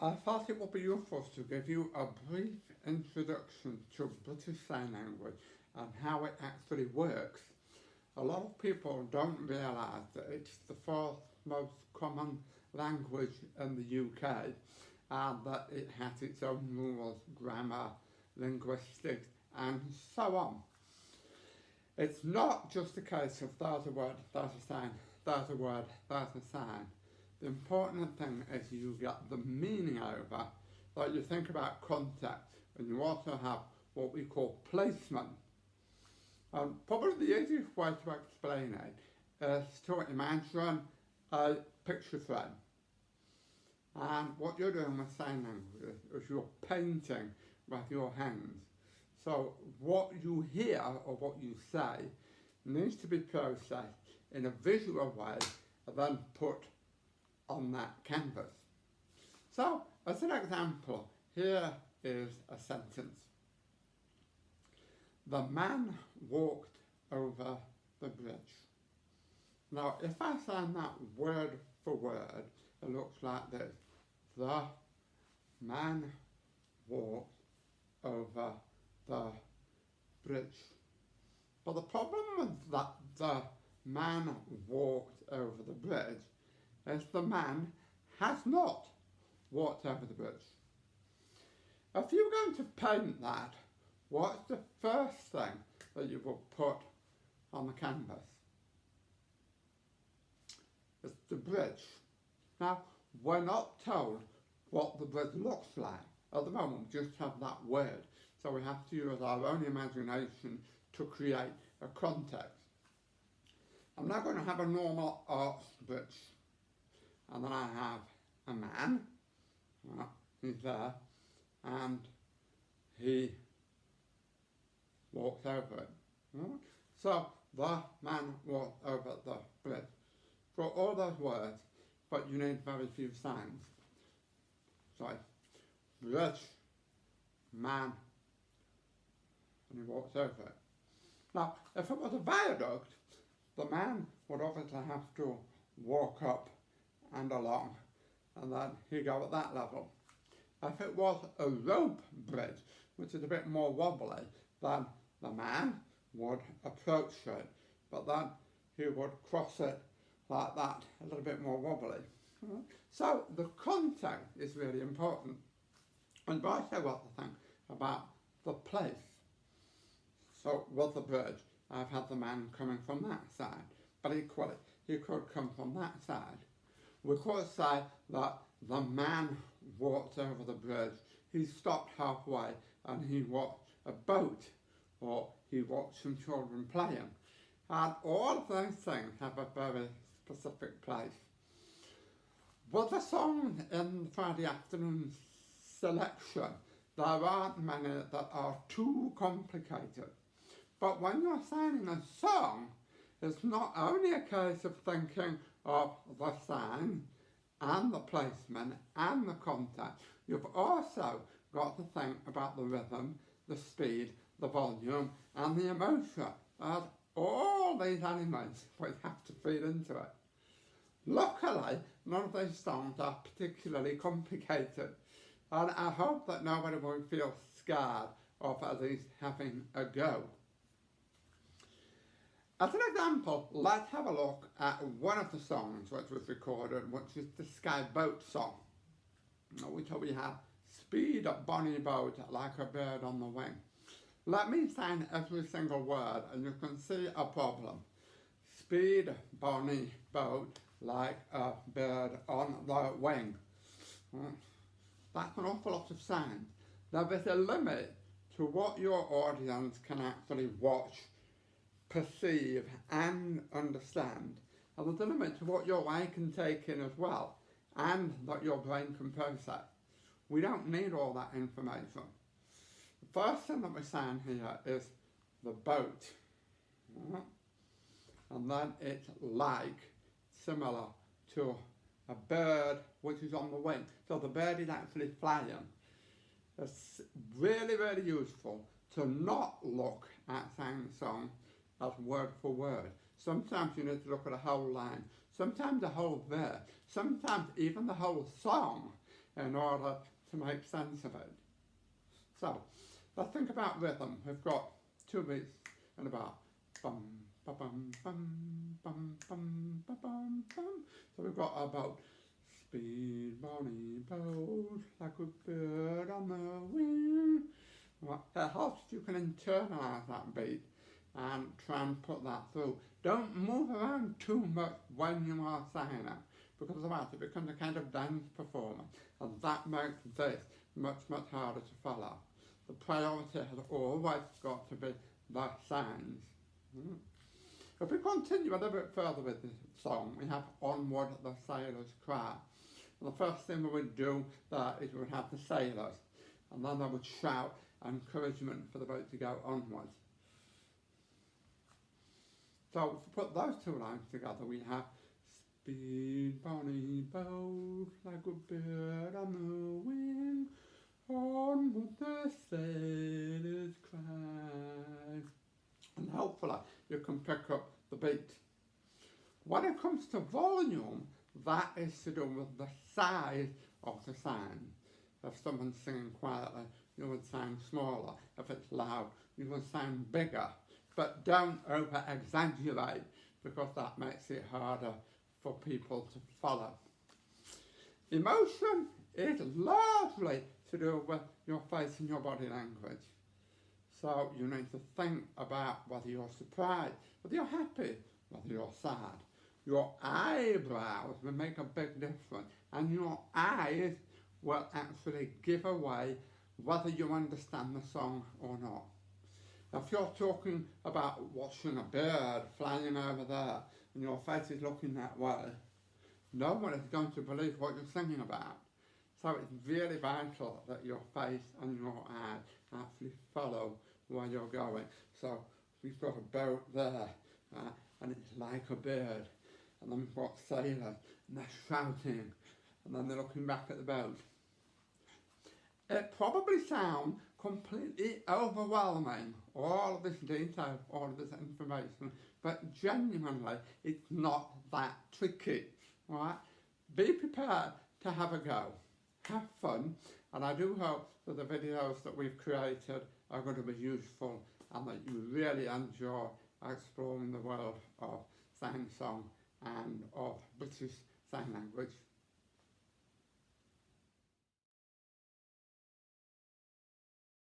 I thought it would be useful to give you a brief introduction to British Sign Language and how it actually works. A lot of people don't realise that it's the fourth most common language in the UK and that it has its own rules, grammar, linguistics and so on. It's not just a case of there's a word, there's a sign, there's a word, there's a sign. The important thing is you get the meaning over, that you think about context, and you also have what we call placement. Probably the easiest way to explain it is to imagine a picture frame. And what you're doing with sign language is you're painting with your hands. So what you hear or what you say needs to be processed in a visual way and then put on that canvas. So as an example, here is a sentence. The man walked over the bridge. Now if I sign that word for word, it looks like this. The man walked over the bridge. But the problem with that the man walked over the bridge is the man has not walked over the bridge. If you're going to paint that, what's the first thing that you will put on the canvas? It's the bridge. Now, we're not told what the bridge looks like. At the moment, we just have that word. So we have to use our own imagination to create a context. I'm now going to have a normal arch bridge. And then I have a man, well, he's there, and he walks over it. So the man walked over the bridge. For all those words, but you need very few signs. So, bridge, man, and he walks over it. Now, if it was a viaduct, the man would obviously have to walk up and along, and then he'd go at that level. If it was a rope bridge, which is a bit more wobbly, then the man would approach it, but then he would cross it like that, a little bit more wobbly. So the context is really important. And I say what to think about the place. So with the bridge, I've had the man coming from that side, but equally, he could come from that side. We could say that the man walked over the bridge, he stopped halfway and he watched a boat, or he watched some children playing. And all of those things have a very specific place. With the song in Friday afternoon selection, there aren't many that are too complicated. But when you're signing a song, it's not only a case of thinking of the sign and the placement and the context, you've also got to think about the rhythm, the speed, the volume and the emotion. And all these elements which have to feed into it. Luckily, none of these songs are particularly complicated, and I hope that nobody will feel scared of at least having a go. As an example, let's have a look at one of the songs which was recorded, which is the Sky Boat song, which we have speed up bonny boat like a bird on the wing. Let me sign every single word and you can see a problem. Speed bonny boat like a bird on the wing. That's an awful lot of signs. Now there's a limit to what your audience can actually watch, perceive and understand. And there's a limit to what your eye can take in as well, and that your brain can process. We don't need all that information. The first thing that we sign here is the boat. And then it's like, similar to a bird which is on the wing. So the bird is actually flying. It's really, really useful to not look at signing the song as word for word. Sometimes you need to look at a whole line, sometimes a whole verse, sometimes even the whole song in order to make sense of it. So, let's think about rhythm. We've got 2 beats and about bum, ba bum, bum, bum, bum, ba bum, bum. So we've got about speed bonny boat like a bird on the wing. Well, it helps you can internalise that beat and try and put that through. Don't move around too much when you are saying it, because otherwise it becomes a kind of dance performance, and that makes this much, much harder to follow. The priority has always got to be the sounds. If we continue a little bit further with this song, we have Onward the Sailors Cry. And the first thing we would do there is we would have the sailors, and then they would shout encouragement for the boat to go onwards. So if we put those 2 lines together, we have speed bonny boat like a bird on the wing, onward the sailors cry. And hopefully you can pick up the beat. When it comes to volume, that is to do with the size of the sound. If someone's singing quietly, you would sound smaller. If it's loud, you would sound bigger. But don't over-exaggerate, because that makes it harder for people to follow. Emotion is largely to do with your face and your body language. So you need to think about whether you're surprised, whether you're happy, whether you're sad. Your eyebrows will make a big difference, and your eyes will actually give away whether you understand the song or not. If you're talking about watching a bird flying over there and your face is looking that way, no one is going to believe what you're singing about. So it's really vital that your face and your eyes actually follow where you're going. So we've got a boat there, and it's like a bird, and then we've got sailors, and they're shouting, and then they're looking back at the boat. It probably sounds completely overwhelming, all of this detail, all of this information, but genuinely it's not that tricky, right? Be prepared to have a go, have fun, and I do hope that the videos that we've created are going to be useful and that you really enjoy exploring the world of sing-song and of British Sign Language.